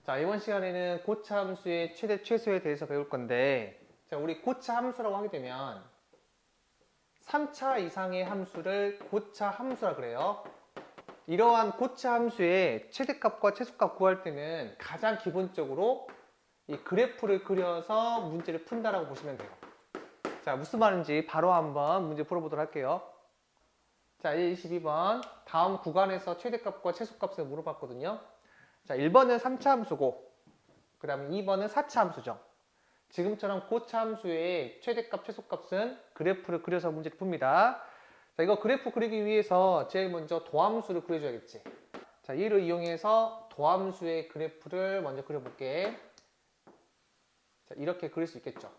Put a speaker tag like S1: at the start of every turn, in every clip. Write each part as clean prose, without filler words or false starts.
S1: 자, 이번 시간에는 고차 함수의 최대 최소에 대해서 배울 건데, 자, 우리 고차 함수라고 하게 되면 3차 이상의 함수를 고차 함수라 그래요. 이러한 고차 함수의 최대값과 최소값 구할 때는 가장 기본적으로 이 그래프를 그려서 문제를 푼다라고 보시면 돼요. 자, 무슨 말인지 바로 한번 문제 풀어보도록 할게요. 자, 22번 다음 구간에서 최대값과 최소값을 물어봤거든요. 자, 1번은 3차 함수고, 그 다음에 2번은 4차 함수죠. 지금처럼 고차 함수의 최대값, 최소값은 그래프를 그려서 문제를 풉니다. 자, 이거 그래프 그리기 위해서 제일 먼저 도함수를 그려줘야겠지. 자, 이를 이용해서 도함수의 그래프를 먼저 그려볼게. 자, 이렇게 그릴 수 있겠죠.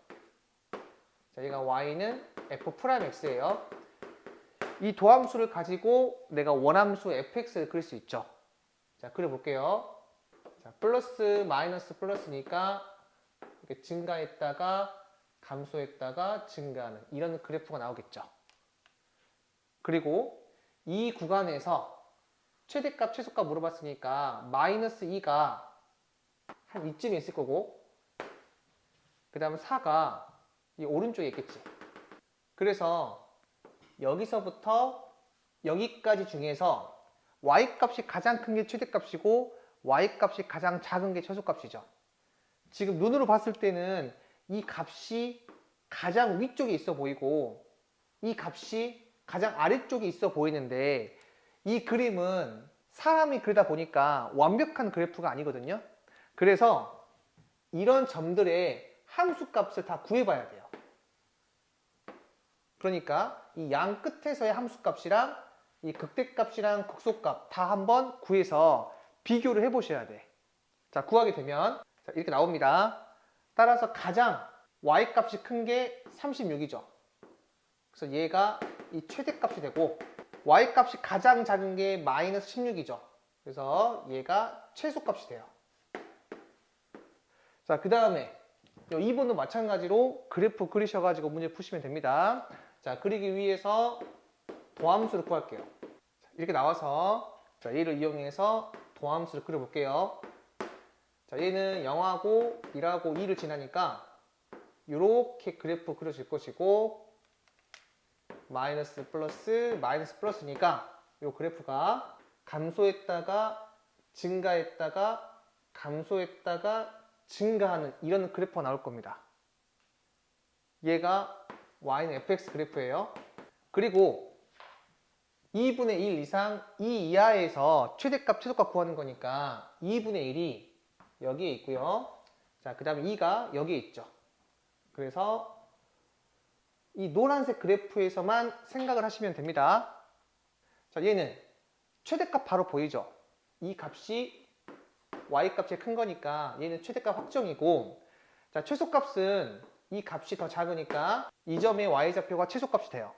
S1: 자, 얘가 y는 f'x예요. 이 도함수를 가지고 내가 원함수 fx를 그릴 수 있죠. 자, 그려볼게요. 자, 플러스 마이너스 플러스니까 이렇게 증가했다가 감소했다가 증가하는 이런 그래프가 나오겠죠. 그리고 이 구간에서 최대값 최소값 물어봤으니까 마이너스 2가 한 이쯤에 있을 거고, 그 다음에 4가 이 오른쪽에 있겠지. 그래서 여기서부터 여기까지 중에서 y값이 가장 큰 게 최대값이고 y값이 가장 작은 게 최소값이죠. 지금 눈으로 봤을 때는 이 값이 가장 위쪽에 있어 보이고 이 값이 가장 아래쪽에 있어 보이는데, 이 그림은 사람이 그리다 보니까 완벽한 그래프가 아니거든요. 그래서 이런 점들의 함수값을 다 구해봐야 돼요. 그러니까 이 양 끝에서의 함수값이랑 이 극대값이랑 극소값 다 한번 구해서 비교를 해보셔야 돼. 자, 구하게 되면 자, 이렇게 나옵니다. 따라서 가장 y값이 큰 게 36이죠. 그래서 얘가 이 최대값이 되고, y값이 가장 작은 게 마이너스 16이죠. 그래서 얘가 최소값이 돼요. 자, 그 다음에 2번도 마찬가지로 그래프 그리셔가지고 문제 푸시면 됩니다. 자, 그리기 위해서 도함수를 구할게요. 자, 이렇게 나와서 자, 얘를 이용해서 도함수를 그려볼게요. 자, 얘는 0하고 1하고 2를 지나니까 이렇게 그래프 그려질 것이고, 마이너스 플러스 마이너스 플러스니까 이 그래프가 감소했다가 증가했다가 감소했다가 증가하는 이런 그래프가 나올 겁니다. 얘가 y는 fx 그래프예요. 그리고 2분의 1 이상 2 이하에서 최대값 최소값 구하는 거니까 2분의 1이 여기에 있고요. 자, 그 다음에 2가 여기에 있죠. 그래서 이 노란색 그래프에서만 생각을 하시면 됩니다. 자, 얘는 최대값 바로 보이죠? 이 값이 y값이 큰 거니까 얘는 최대값 확정이고, 자, 최소값은 이 값이 더 작으니까 이 점의 y좌표가 최소값이 돼요.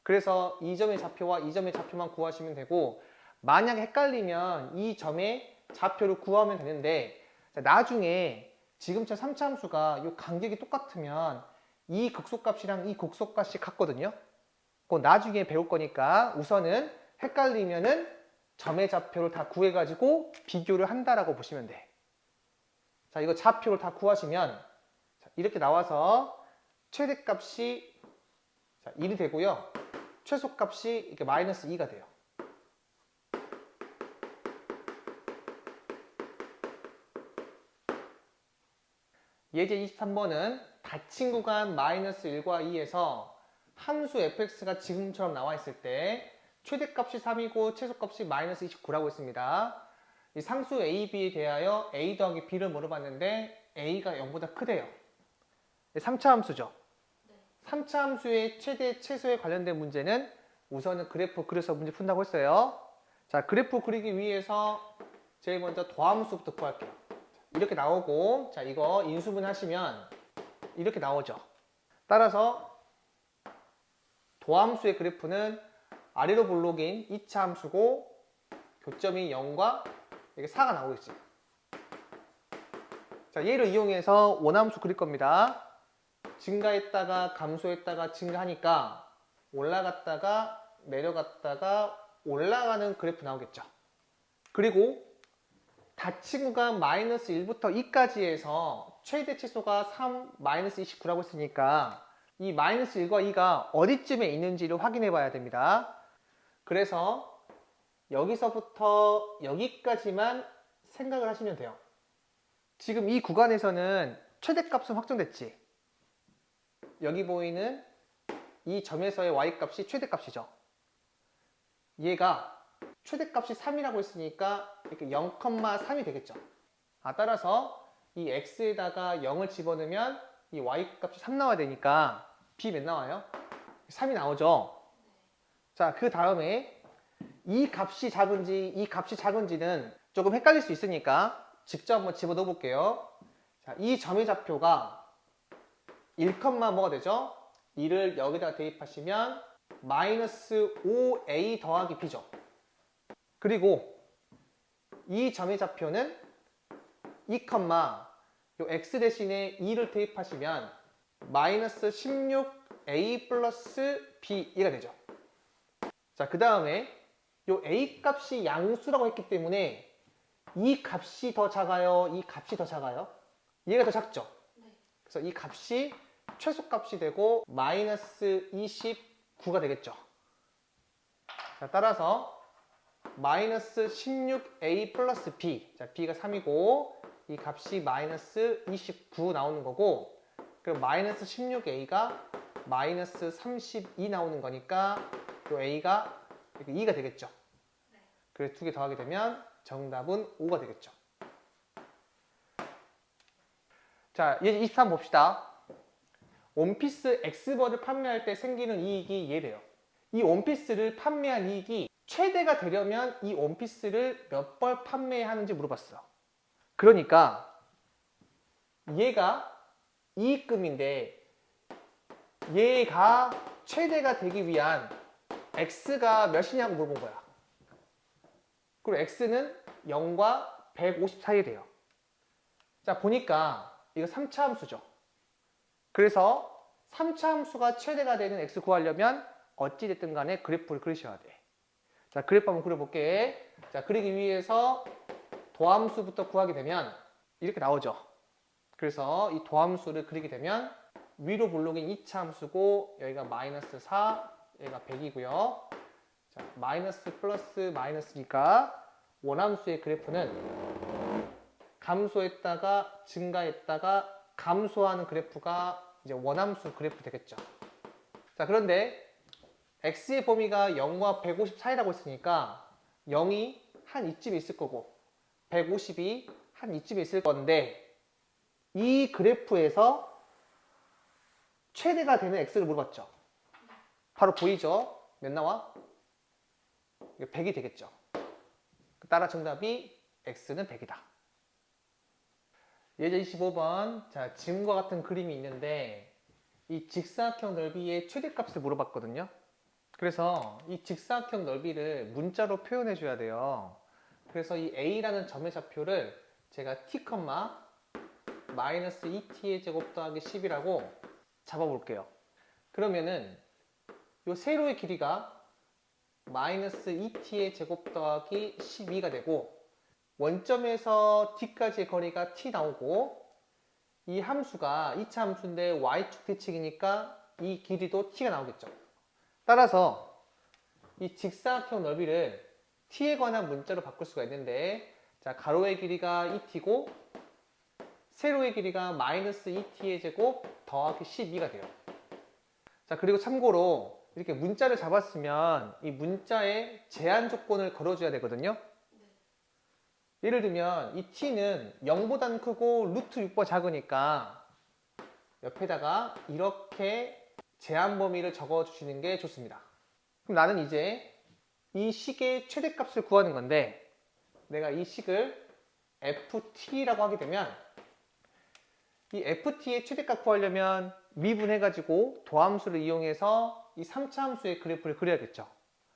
S1: 그래서 이 점의 좌표와 이 점의 좌표만 구하시면 되고, 만약에 헷갈리면 이 점의 좌표를 구하면 되는데, 자, 나중에 지금처럼 3차 함수가 이 간격이 똑같으면 이 극소값이랑 이 극소값이 같거든요. 그건 나중에 배울 거니까 우선은 헷갈리면은 점의 좌표를 다 구해가지고 비교를 한다라고 보시면 돼. 자, 이거 좌표를 다 구하시면 이렇게 나와서 최대값이 1이 되고요. 최소값이 이렇게 마이너스 2가 돼요. 예제 23번은 닫힌 구간 마이너스 1과 2에서 함수 fx가 지금처럼 나와 있을 때 최대값이 3이고 최소값이 마이너스 29라고 했습니다. 이 상수 a, b에 대하여 a 더하기 b를 물어봤는데 a가 0보다 크대요. 3차 함수죠. 3차 함수의 최대, 최소에 관련된 문제는 우선은 그래프 그려서 문제 푼다고 했어요. 자, 그래프 그리기 위해서 제일 먼저 도함수부터 구할게요. 이렇게 나오고, 자, 이거 인수분 하시면 이렇게 나오죠. 따라서 도함수의 그래프는 아래로 볼록인 2차 함수고, 교점이 0과 이게 4가 나오겠지. 자, 얘를 이용해서 원함수 그릴 겁니다. 증가했다가 감소했다가 증가하니까 올라갔다가 내려갔다가 올라가는 그래프 나오겠죠. 그리고 닫힌 구간 마이너스 1부터 2까지 해서 최대 최소가 3, 마이너스 29라고 했으니까 이 마이너스 1과 2가 어디쯤에 있는지를 확인해 봐야 됩니다. 그래서 여기서부터 여기까지만 생각을 하시면 돼요. 지금 이 구간에서는 최대값은 확정됐지. 여기 보이는 이 점에서의 y값이 최대값이죠. 얘가 최대값이 3이라고 했으니까 이렇게 0,3이 되겠죠. 따라서 이 x에다가 0을 집어넣으면 이 y값이 3 나와야 되니까 b 몇 나와요? 3이 나오죠. 자, 그 다음에 이 값이 작은지 이 값이 작은지는 조금 헷갈릴 수 있으니까 직접 한번 집어넣어 볼게요. 자, 이 점의 좌표가 1, 뭐가 되죠? 2를 여기다 대입하시면 마이너스 5a 더하기 b죠. 그리고 이 점의 좌표는 2, 요 x 대신에 2를 대입하시면 마이너스 16a 플러스 b가 되죠. 자, 그 다음에 요 a 값이 양수라고 했기 때문에 이 값이 더 작아요? 이 값이 더 작아요? 얘가 더 작죠? 그래서 이 값이 최소값이 되고 마이너스 29가 되겠죠. 자, 따라서 마이너스 16a 플러스 b. 자, b가 3이고 이 값이 마이너스 29 나오는 거고, 그럼 마이너스 16a가 마이너스 32 나오는 거니까 요 a가 2가 되겠죠. 그래서 두 개 더하게 되면 정답은 5가 되겠죠. 자, 이제 23 봅시다. 원피스 X벌을 판매할 때 생기는 이익이 이해돼요. 이 원피스를 판매한 이익이 최대가 되려면 이 원피스를 몇 벌 판매하는지 물어봤어. 그러니까 얘가 이익금인데 얘가 최대가 되기 위한 X가 몇이냐고 물어본 거야. 그리고 X는 0과 150 사이에 돼요. 자, 보니까 이거 3차 함수죠. 그래서 3차 함수가 최대가 되는 X 구하려면 어찌됐든 간에 그래프를 그리셔야 돼. 자, 그래프 한번 그려볼게. 자, 그리기 위해서 도함수부터 구하게 되면 이렇게 나오죠. 그래서 이 도함수를 그리게 되면 위로 블록인 2차 함수고 여기가 마이너스 4, 여기가 100이고요. 자, 마이너스 플러스 마이너스니까 원함수의 그래프는 감소했다가 증가했다가 감소하는 그래프가 이제 원함수 그래프 되겠죠. 자, 그런데 x의 범위가 0과 150 사이라고 했으니까 0이 한 이쯤에 있을 거고 150이 한 이쯤에 있을 건데 이 그래프에서 최대가 되는 x를 물어봤죠. 바로 보이죠? 몇 나와? 100이 되겠죠. 따라 정답이 x는 100이다. 예제 25번. 자, 지금과 같은 그림이 있는데 이 직사각형 넓이의 최대값을 물어봤거든요. 그래서 이 직사각형 넓이를 문자로 표현해 줘야 돼요. 그래서 이 a라는 점의 좌표를 제가 t, 마이너스 2t의 제곱 더하기 10이라고 잡아볼게요. 그러면은 이 세로의 길이가 마이너스 2t의 제곱 더하기 12가 되고 원점에서 d까지의 거리가 t 나오고 이 함수가 2차 함수인데 y축 뒤측이니까 이 길이도 t가 나오겠죠. 따라서 이 직사각형 넓이를 t에 관한 문자로 바꿀 수가 있는데, 자, 가로의 길이가 2t고 세로의 길이가 마이너스 2t의 제곱 더하기 12가 돼요. 자, 그리고 참고로 이렇게 문자를 잡았으면 이 문자에 제한 조건을 걸어줘야 되거든요. 예를 들면 이 t는 0보다는 크고 루트 6보다 작으니까 옆에다가 이렇게 제한 범위를 적어주시는 게 좋습니다. 그럼 나는 이제 이 식의 최대값을 구하는 건데 내가 이 식을 ft라고 하게 되면 이 ft의 최대값 구하려면 미분해가지고 도함수를 이용해서 이 3차 함수의 그래프를 그려야겠죠.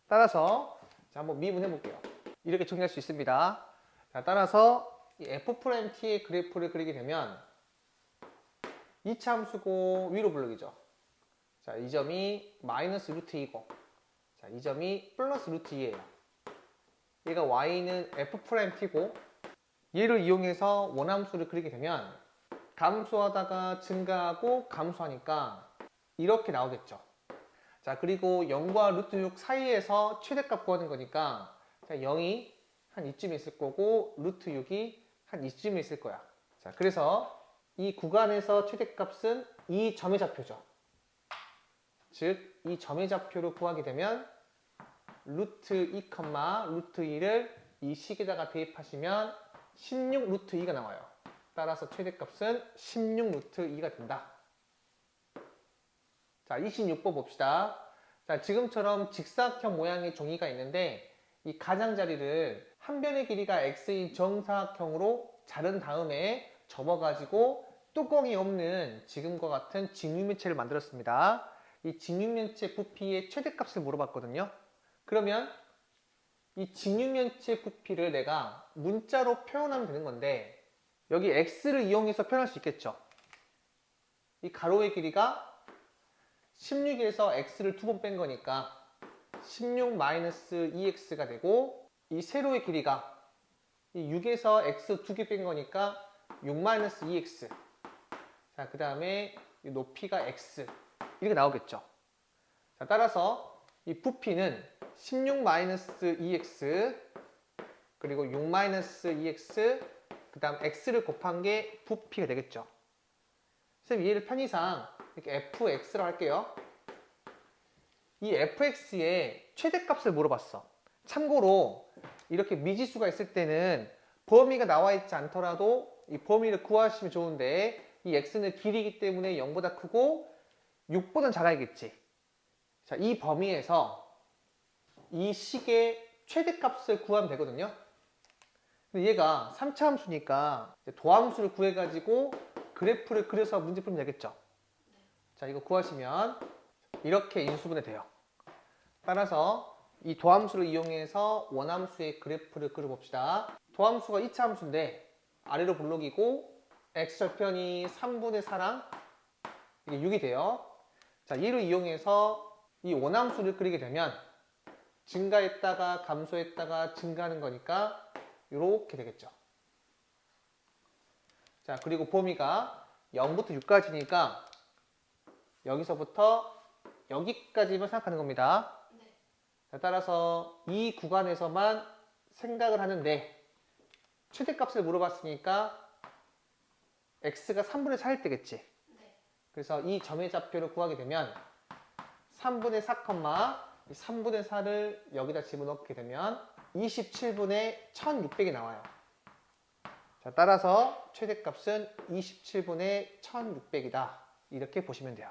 S1: 따라서 자, 한번 미분해 볼게요. 이렇게 정리할 수 있습니다. 자, 따라서 이 f't의 그래프를 그리게 되면 2차 함수고 위로 블록이죠. 자, 이 점이 마이너스 루트 2고 자, 이 점이 플러스 루트 2예요. 얘가 y는 f't고 얘를 이용해서 원함수를 그리게 되면 감소하다가 증가하고 감소하니까 이렇게 나오겠죠. 자, 그리고 0과 루트 6 사이에서 최대값 구하는 거니까 0이 한 이쯤에 있을 거고 루트 6이 한 이쯤에 있을 거야. 자, 그래서 이 구간에서 최대값은 이 점의 좌표죠. 즉, 이 점의 좌표를 구하게 되면 루트 2, 루트 2를 이 식에다가 대입하시면 16 루트 2가 나와요. 따라서 최대값은 16 루트 2가 된다. 자, 26번 봅시다. 자, 지금처럼 직사각형 모양의 종이가 있는데 이 가장자리를 한 변의 길이가 x인 정사각형으로 자른 다음에 접어가지고 뚜껑이 없는 지금과 같은 직육면체를 만들었습니다. 이 직육면체 부피의 최대값을 물어봤거든요. 그러면 이 직육면체 부피를 내가 문자로 표현하면 되는 건데 여기 x를 이용해서 표현할 수 있겠죠. 이 가로의 길이가 16에서 x를 두 번 뺀 거니까 16-2x가 되고 이 세로의 길이가 이 6에서 x 두 개 뺀 거니까 6-2x. 자, 그 다음에 높이가 x 이렇게 나오겠죠. 자, 따라서 이 부피는 16-2x 그리고 6-2x 그 다음 x를 곱한 게 부피가 되겠죠. 선생님 얘를 편의상 이렇게 fx라고 할게요. 이 fx의 최대값을 물어봤어. 참고로 이렇게 미지수가 있을 때는 범위가 나와 있지 않더라도 이 범위를 구하시면 좋은데 이 x는 길이기 때문에 0보다 크고 6보다는 작아야겠지. 자, 이 범위에서 이 식의 최대값을 구하면 되거든요. 근데 얘가 3차 함수니까 도함수를 구해가지고 그래프를 그려서 문제 풀면 되겠죠. 자, 이거 구하시면 이렇게 인수분해 돼요. 따라서 이 도함수를 이용해서 원함수의 그래프를 그려봅시다. 도함수가 2차 함수인데 아래로 블록이고 x절편이 3분의 4랑 이게 6이 돼요. 자, 이를 이용해서 이 원함수를 그리게 되면 증가했다가 감소했다가 증가하는 거니까 이렇게 되겠죠. 자, 그리고 범위가 0부터 6까지니까 여기서부터 여기까지만 생각하는 겁니다.
S2: 네.
S1: 자, 따라서 이 구간에서만 생각을 하는데 최대값을 물어봤으니까 x가 3분의 4일 때겠지.
S2: 네.
S1: 그래서 이 점의 좌표를 구하게 되면 3분의 4, 3분의 4를 여기다 집어넣게 되면 27분의 1600이 나와요. 자, 따라서 최대값은 27분의 1600이다. 이렇게 보시면 돼요.